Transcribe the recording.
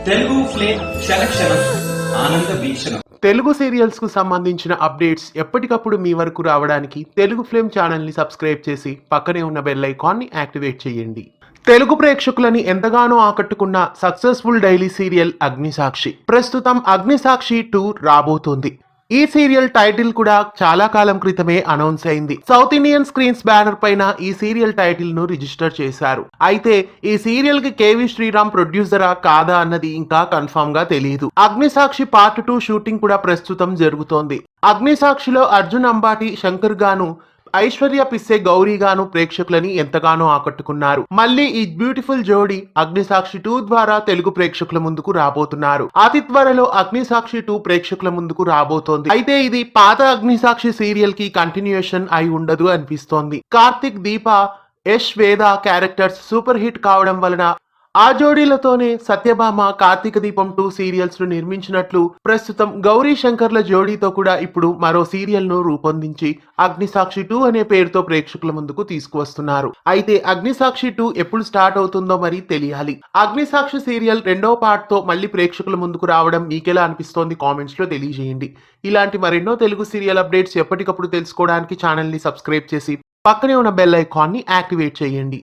Telugu flame క్షణక్షణం ఆనంద వీక్షణం. Telugu serials కు సంబంధించిన అప్డేట్స్ ఎప్పటికప్పుడు మీ వరకు రావడానికి తెలుగు ఫ్లేమ్ ఛానల్ ని సబ్స్క్రైబ్ చేసి పక్కనే ఉన్న బెల్ ఐకాన్ ని యాక్టివేట్ చేయండి. తెలుగు ప్రేక్షకులని ఎంతగానో ఆకట్టుకున్న సక్సెస్ఫుల్ డైలీ సీరియల్ అగ్నిసాక్షి ప్రస్తుతం అగ్నిసాక్షి 2 రాబోతోంది. ఈ సీరియల్ టైటిల్ కూడా చాలా కాలం క్రితమే అనౌన్స్ అయింది. సౌత్ ఇండియన్ స్క్రీన్స్ బ్యానర్ పైన ఈ సీరియల్ టైటిల్ ను రిజిస్టర్ చేశారు. అయితే ఈ సీరియల్ కి కేవి శ్రీరామ్ ప్రొడ్యూసరా కాదా అన్నది ఇంకా కన్ఫర్మ్ గా తెలియదు. అగ్నిసాక్షి పార్ట్ 2 షూటింగ్ కూడా ప్రస్తుతం జరుగుతోంది. అగ్నిసాక్షిలో అర్జున్ అంబాటి శంకర్ గాను, ఐశ్వర్య పిస్సే గౌరీ గాను ప్రేక్షకులని ఎంతగానో ఆకట్టుకున్నారు. మళ్ళీ ఈ బ్యూటిఫుల్ జోడీ అగ్నిసాక్షి 2 ద్వారా తెలుగు ప్రేక్షకుల ముందుకు రాబోతున్నారు. అతి త్వరలో అగ్నిసాక్షి 2 ప్రేక్షకుల ముందుకు రాబోతోంది. అయితే ఇది పాత అగ్నిసాక్షి సీరియల్ కి కంటిన్యూషన్ అయి ఉండదు అనిపిస్తోంది. కార్తిక్, దీప, యష్, వేద క్యారెక్టర్స్ సూపర్ హిట్ కావడం వలన ఆ జోడీలతోనే సత్యభామ, కార్తీక దీపం 2 సీరియల్స్ ను నిర్మించినట్లు ప్రస్తుతం గౌరీ శంకర్ల జోడీతో కూడా ఇప్పుడు మరో సీరియల్ ను రూపొందించి అగ్నిసాక్షి 2 అనే పేరుతో ప్రేక్షకుల ముందుకు తీసుకువస్తున్నారు. అయితే అగ్నిసాక్షి 2 ఎప్పుడు స్టార్ట్ అవుతుందో మరి తెలియాలి. అగ్నిసాక్షి సీరియల్ 2వ పార్ట్ తో మళ్ళీ ప్రేక్షకుల ముందుకు రావడం మీకెలా అనిపిస్తోంది కామెంట్స్ లో తెలియజేయండి. ఇలాంటి మరెన్నో తెలుగు సీరియల్ అప్డేట్స్ ఎప్పటికప్పుడు తెలుసుకోవడానికి ఛానల్ ని సబ్స్క్రైబ్ చేసి పక్కనే ఉన్న బెల్ ఐకాన్ ని యాక్టివేట్ చేయండి.